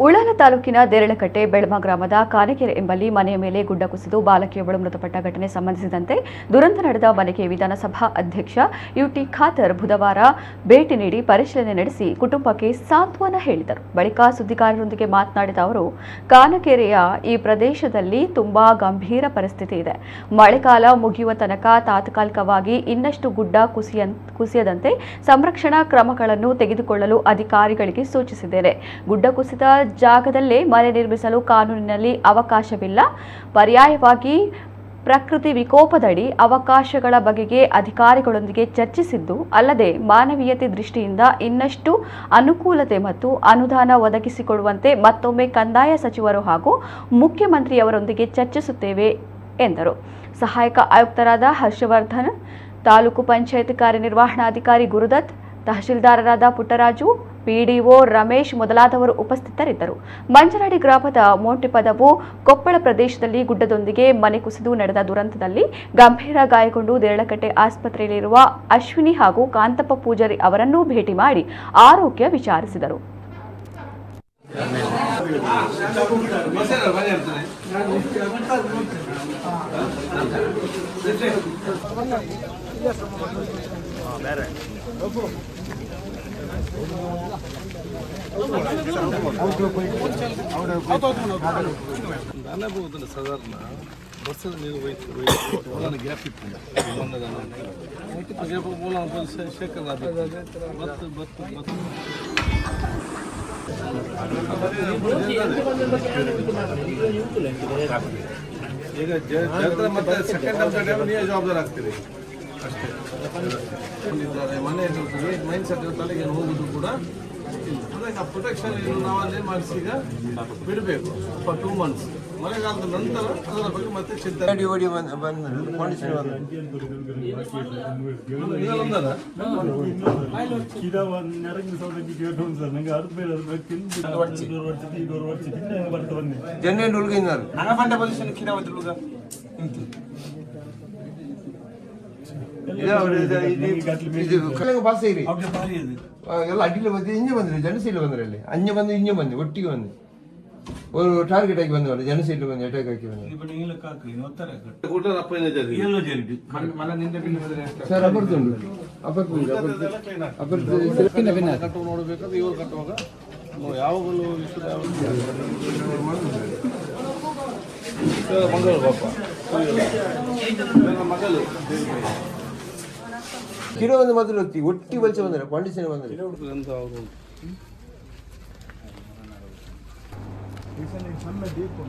ಉಳ್ಳಾಲ ತಾಲೂಕಿನ ದೇರಳಕಟ್ಟೆ ಬೆಳಮ ಗ್ರಾಮದ ಕಾನೆಕೆರೆ ಎಂಬಲ್ಲಿ ಮನೆಯ ಮೇಲೆ ಗುಡ್ಡ ಕುಸಿದು ಬಾಲಕಿಯೊಬ್ಬಳು ಮೃತಪಟ್ಟ ಘಟನೆ ಸಂಬಂಧಿಸಿದಂತೆ ದುರಂತ ನಡೆದ ಮನೆಗೆ ವಿಧಾನಸಭಾ ಅಧ್ಯಕ್ಷ ಯುಟಿ ಖಾದರ್ ಬುಧವಾರ ಭೇಟಿ ನೀಡಿ ಪರಿಶೀಲನೆ ನಡೆಸಿ ಕುಟುಂಬಕ್ಕೆ ಸಾಂತ್ವನ ಹೇಳಿದರು. ಬಳಿಕ ಸುದ್ದಿಗಾರರೊಂದಿಗೆ ಮಾತನಾಡಿದ ಅವರು, ಕಾನೆಕೆರೆಯ ಈ ಪ್ರದೇಶದಲ್ಲಿ ತುಂಬಾ ಗಂಭೀರ ಪರಿಸ್ಥಿತಿ ಇದೆ. ಮಳೆಗಾಲ ಮುಗಿಯುವ ತನಕ ತಾತ್ಕಾಲಿಕವಾಗಿ ಇನ್ನಷ್ಟು ಗುಡ್ಡ ಕುಸಿಯದಂತೆ ಸಂರಕ್ಷಣಾ ಕ್ರಮಗಳನ್ನು ತೆಗೆದುಕೊಳ್ಳಲು ಅಧಿಕಾರಿಗಳಿಗೆ ಸೂಚಿಸಿದ್ದೇನೆ. ಗುಡ್ಡ ಕುಸಿದ ಜಾಗದಲ್ಲೇ ಮನೆ ನಿರ್ಮಿಸಲು ಕಾನೂನಿನಲ್ಲಿ ಅವಕಾಶವಿಲ್ಲ. ಪರ್ಯಾಯವಾಗಿ ಪ್ರಕೃತಿ ವಿಕೋಪದಡಿ ಅವಕಾಶಗಳ ಬಗೆಗೆ ಅಧಿಕಾರಿಗಳೊಂದಿಗೆ ಚರ್ಚಿಸಿದ್ದು ಅಲ್ಲದೆ ಮಾನವೀಯತೆ ದೃಷ್ಟಿಯಿಂದ ಇನ್ನಷ್ಟು ಅನುಕೂಲತೆ ಮತ್ತು ಅನುದಾನ ಒದಗಿಸಿಕೊಡುವಂತೆ ಮತ್ತೊಮ್ಮೆ ಕಂದಾಯ ಸಚಿವರು ಹಾಗೂ ಮುಖ್ಯಮಂತ್ರಿಯವರೊಂದಿಗೆ ಚರ್ಚಿಸುತ್ತೇವೆ ಎಂದರು. ಸಹಾಯಕ ಆಯುಕ್ತರಾದ ಹರ್ಷವರ್ಧನ್, ತಾಲೂಕು ಪಂಚಾಯತ್ ಕಾರ್ಯನಿರ್ವಹಣಾಧಿಕಾರಿ ಗುರುದತ್, ತಹಶೀಲ್ದಾರರಾದ ಪುಟ್ಟರಾಜು, ಪಿಡಿಒ ರಮೇಶ್ ಮೊದಲಾದವರು ಉಪಸ್ಥಿತರಿದ್ದರು. ಮಂಜನಡಿ ಗ್ರಾಮದ ಮೋಂಟಿಪದವು ಕೊಪ್ಪಳ ಪ್ರದೇಶದಲ್ಲಿ ಗುಡ್ಡದೊಂದಿಗೆ ಮನೆ ಕುಸಿದು ನಡೆದ ದುರಂತದಲ್ಲಿ ಗಂಭೀರ ಗಾಯಗೊಂಡು ದೇರಳಕಟ್ಟೆ ಆಸ್ಪತ್ರೆಯಲ್ಲಿರುವ ಅಶ್ವಿನಿ ಹಾಗೂ ಕಾಂತಪ್ಪ ಪೂಜಾರಿ ಅವರನ್ನೂ ಭೇಟಿ ಮಾಡಿ ಆರೋಗ್ಯ ವಿಚಾರಿಸಿದರು. ಸಾಧಾರಣ ಬಸ್ಸಲ್ಲಿ ನೀರು ಗ್ಯಾಪ್ ಇತ್ತು ಶೇಖರ ಈಗ ಮತ್ತೆ ಸೆಕೆಂಡ್ ನೀವೇ ಜವಾಬ್ದಾರಿ ಆಗ್ತೀರಿ ಅಷ್ಟೇ. ಮನೆ ಮೈನ್ ಸೆಟ್ ತಲೆಗೆ ಹೋಗುದು ಕೂಡ ಅದಕ್ಕೆ ಪ್ರೊಟೆಕ್ಷನ್ ನಾವಲ್ಲಿ ಮಾಡಿಸಿ ಈಗ ಬಿಡಬೇಕು ಫಾರ್ 2 months. ಮಳೆಗಾಲದ ನಂತರ ಅದರ ಬಗ್ಗೆ ಮತ್ತೆ ಚಿಂತೆ ಎಲ್ಲ ಅಡ್ಡಿಲ್ಲ ಬಂದು ಇಂಜೆ ಬಂದ್ರೆ ಜನಸೀಲ ಬಂದ್ರೆ ಅಲ್ಲಿ ಅಂಜೆ ಬಂದು ಇಂಜೆ ಬಂದು ಒಟ್ಟಿಗೆ ಬಂದು ಒಂದು ಟಾರ್ಗೆಟ್ ಆಗಿ ಬಂದವಲ್ಲ ಜನಸೀಲ ಬಂದು ಅಟ್ಯಾಕ್ ಹಾಕಿ ಬಂದು ಸರ್ ಅಪರ್ತುಂಡು ನೋಡಬೇಕಾದ್ರೆ ಇವರು ಕಟ್ಟುವಾಗ ಯಾವಾಗಲೂ ಮಂಗಳು ಬಾಪ ಮಗಳು ಕಿರೋ ಒಂದು ಮೊದಲು ಒಟ್ಟಿ ಬಲ್ಚ ಬಂದರೆ ಪಾಂಡಿಚೇರಿ ಬಂದರೆ ಅವರು ಸಣ್ಣ ಡೀಪ್